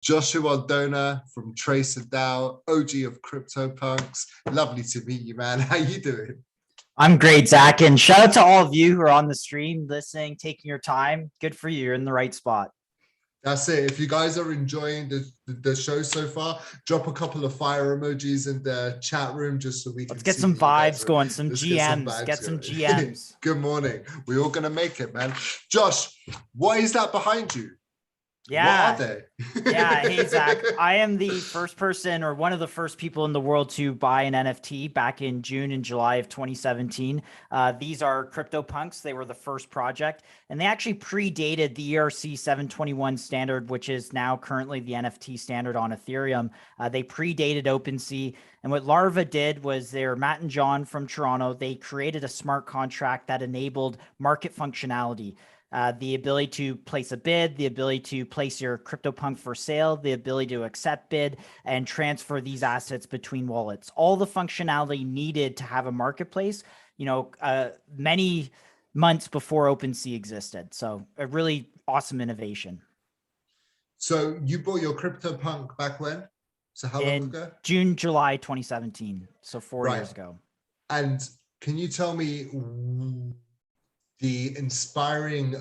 Joshua Doner from Tracer DAO, OG of Cryptopunks. Lovely to meet you, man. How you doing? I'm great, Zach, and shout out to all of you who are on the stream, listening, taking your time. Good for you. You're in the right spot. That's it. If you guys are enjoying the show so far, drop a couple of fire emojis in the chat room just so we can Let's get see some vibes going, some GMs, get some GMs. Good morning. We're all going to make it, man. Josh, what is that behind you? Yeah. What are they? Yeah. Hey, Zach, I am the first person or one of the first people in the world to buy an NFT back in June and July of 2017. These are Cryptopunks. They were the first project, and they actually predated the ERC 721 standard, which is now currently the NFT standard on Ethereum. They predated OpenSea. And what Larva did was they're Matt and John from Toronto. They created a smart contract that enabled market functionality. The ability to place a bid, the ability to place your CryptoPunk for sale, the ability to accept bid and transfer these assets between wallets. All the functionality needed to have a marketplace, many months before OpenSea existed. So a really awesome innovation. So you bought your CryptoPunk back when? So how long ago? June, July 2017. So 4 years ago. And can you tell me the inspiring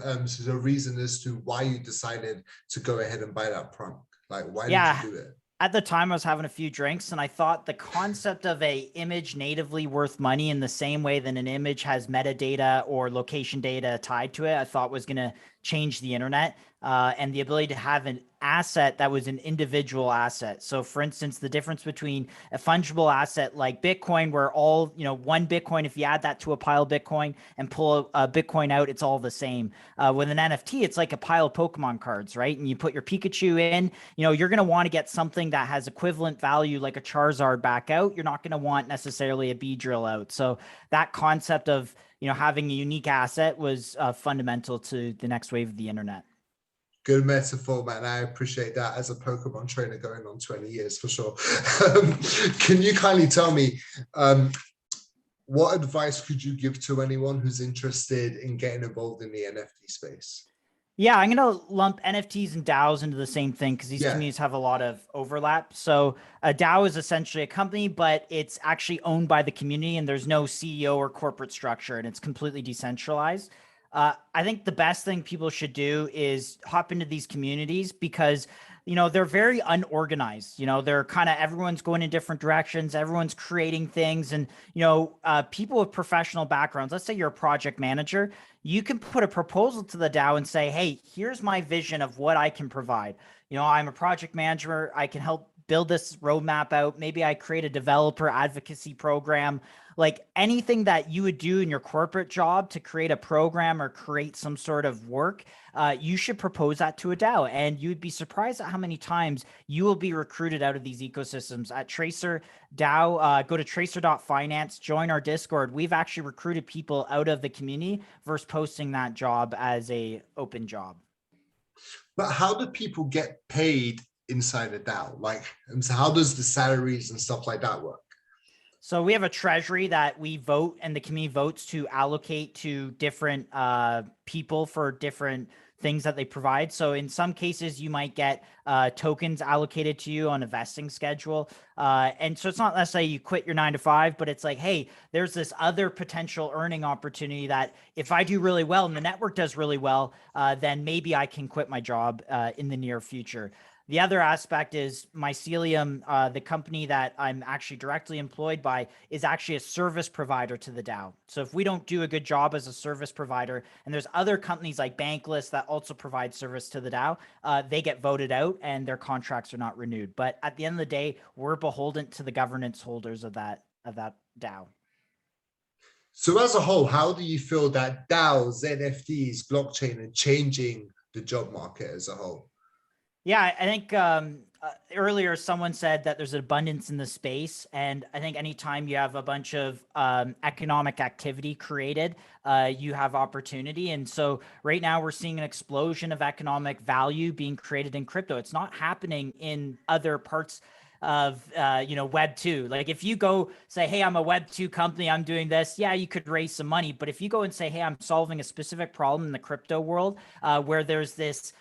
reason as to why you decided to go ahead and buy that prompt? Like, why did you do it? At the time, I was having a few drinks and I thought the concept of a image natively worth money in the same way that an image has metadata or location data tied to it, I thought was going to change the internet. And the ability to have an asset that was an individual asset. So for instance, the difference between a fungible asset like Bitcoin, where all, one Bitcoin, if you add that to a pile of Bitcoin and pull a Bitcoin out, it's all the same. With an NFT, it's like a pile of Pokemon cards, right? And you put your Pikachu in, you're going to want to get something that has equivalent value like a Charizard back out. You're not going to want necessarily a Beedrill out. So that concept of, having a unique asset was fundamental to the next wave of the internet. Good metaphor, man. I appreciate that as a Pokemon trainer going on 20 years for sure. Can you kindly tell me what advice could you give to anyone who's interested in getting involved in the NFT space? Yeah, I'm going to lump NFTs and DAOs into the same thing because these communities have a lot of overlap. So a DAO is essentially a company, but it's actually owned by the community and there's no CEO or corporate structure and it's completely decentralized. I think the best thing people should do is hop into these communities because, they're very unorganized. They're kind of everyone's going in different directions. Everyone's creating things. And, people with professional backgrounds, let's say you're a project manager, you can put a proposal to the DAO and say, hey, here's my vision of what I can provide. I'm a project manager. I can help build this roadmap out. Maybe I create a developer advocacy program, like anything that you would do in your corporate job to create a program or create some sort of work. You should propose that to a DAO and you'd be surprised at how many times you will be recruited out of these ecosystems. At Tracer DAO, go to tracerdao.finance, join our Discord. We've actually recruited people out of the community versus posting that job as a open job. But how do people get paid inside a DAO? Like, so how does the salaries and stuff like that work? So we have a treasury that we vote and the community votes to allocate to different people for different things that they provide. So in some cases, you might get tokens allocated to you on a vesting schedule. And so it's not necessarily you quit your 9-to-5, but it's like, hey, there's this other potential earning opportunity that if I do really well and the network does really well, then maybe I can quit my job in the near future. The other aspect is Mycelium, the company that I'm actually directly employed by, is actually a service provider to the DAO. So if we don't do a good job as a service provider, and there's other companies like Bankless that also provide service to the DAO, they get voted out and their contracts are not renewed. But at the end of the day, we're beholden to the governance holders of that DAO. So as a whole, how do you feel that DAOs, NFTs, blockchain are changing the job market as a whole? Yeah, I think earlier someone said that there's an abundance in the space. And I think anytime you have a bunch of economic activity created, you have opportunity. And so right now we're seeing an explosion of economic value being created in crypto. It's not happening in other parts of, Web 2. Like if you go say, hey, I'm a Web 2 company, I'm doing this. Yeah, you could raise some money. But if you go and say, hey, I'm solving a specific problem in the crypto world where there's this,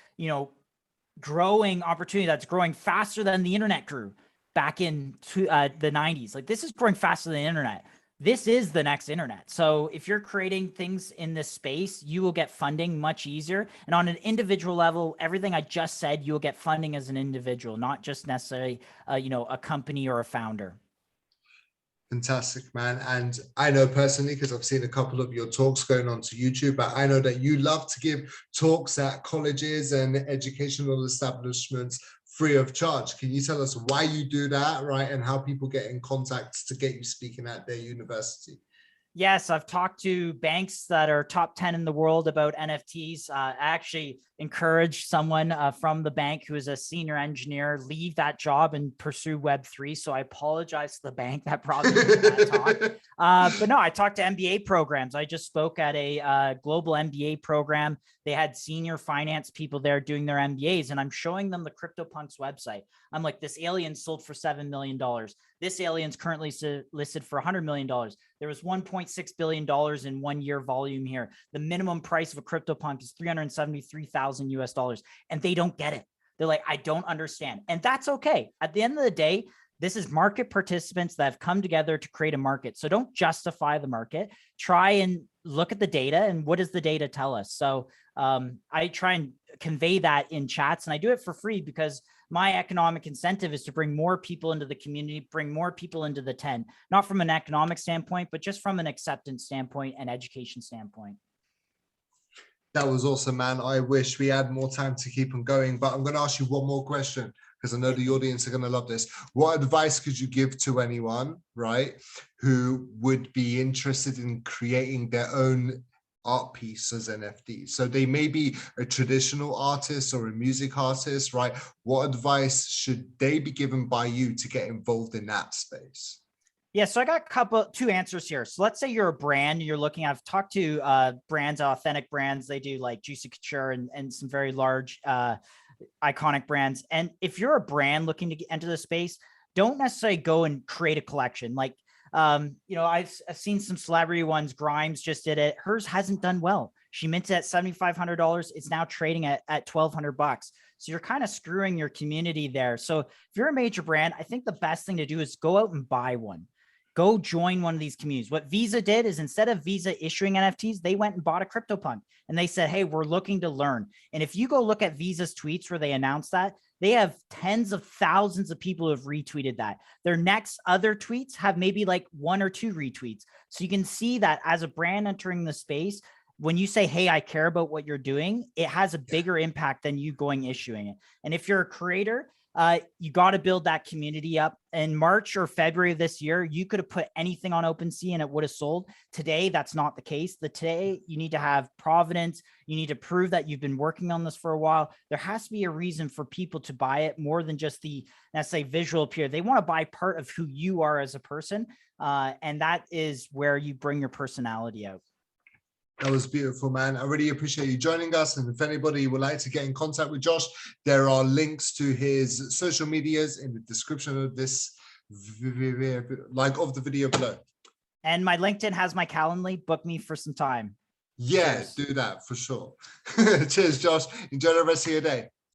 growing opportunity that's growing faster than the internet grew back in the 90s. Like, this is growing faster than the internet. This is the next internet. So if you're creating things in this space, you will get funding much easier. And on an individual level, everything I just said, you will get funding as an individual, not just necessarily, a company or a founder. Fantastic, man. And I know personally, because I've seen a couple of your talks going on to YouTube, but I know that you love to give talks at colleges and educational establishments free of charge. Can you tell us why you do that, right? And how people get in contact to get you speaking at their university? Yes, I've talked to banks that are top 10 in the world about NFTs. I actually encouraged someone from the bank who is a senior engineer leave that job and pursue Web3. So I apologize to the bank that brought me to that talk. But no, I talked to MBA programs. I just spoke at a global MBA program. They had senior finance people there doing their MBAs, and I'm showing them the Cryptopunks website. I'm like, this alien sold for $7 million. This alien's currently listed for $100 million. There was $1.6 billion in 1 year volume here. The minimum price of a CryptoPunk is $373,000 US, and they don't get it. They're like, I don't understand. And that's okay. At the end of the day, this is market participants that have come together to create a market. So don't justify the market. Try and look at the data, and what does the data tell us? So I try and convey that in chats, and I do it for free because my economic incentive is to bring more people into the community, bring more people into the tent, not from an economic standpoint, but just from an acceptance standpoint and education standpoint. That was awesome, man. I wish we had more time to keep on going, but I'm going to ask you one more question because I know the audience are going to love this. What advice could you give to anyone, right, who would be interested in creating their own art piece as NFTs? So they may be a traditional artist or a music artist, right? What advice should they be given by you to get involved in that space? Yeah, so I got two answers here. So let's say you're a brand, you're looking, I've talked to brands, authentic brands. They do like Juicy Couture and some very large iconic brands. And if you're a brand looking to enter the space, don't necessarily go and create a collection. Like, I've seen some celebrity ones. Grimes just did it. Hers hasn't done well. She minted at $7,500. It's now trading at $1,200. So you're kind of screwing your community there. So if you're a major brand, I think the best thing to do is go out and buy one. Go join one of these communities. What Visa did is, instead of Visa issuing NFTs, they went and bought a CryptoPunk, and they said, hey, we're looking to learn. And if you go look at Visa's tweets where they announced that, they have tens of thousands of people who have retweeted that. Their next other tweets have maybe like 1 or 2 retweets. So you can see that as a brand entering the space, when you say, hey, I care about what you're doing, it has a bigger impact than you going issuing it. And if you're a creator, you got to build that community up. In March or February of this year, you could have put anything on OpenSea and it would have sold. Today, that's not the case. Today, you need to have provenance. You need to prove that you've been working on this for a while. There has to be a reason for people to buy it more than just the, let's say, visual appeal. They want to buy part of who you are as a person. And that is where you bring your personality out. That was beautiful, man. I really appreciate you joining us. And if anybody would like to get in contact with Josh, there are links to his social medias in the description of this, of the video below. And my LinkedIn has my Calendly. Book me for some time. Yeah, cheers. Do that for sure. Cheers, Josh. Enjoy the rest of your day.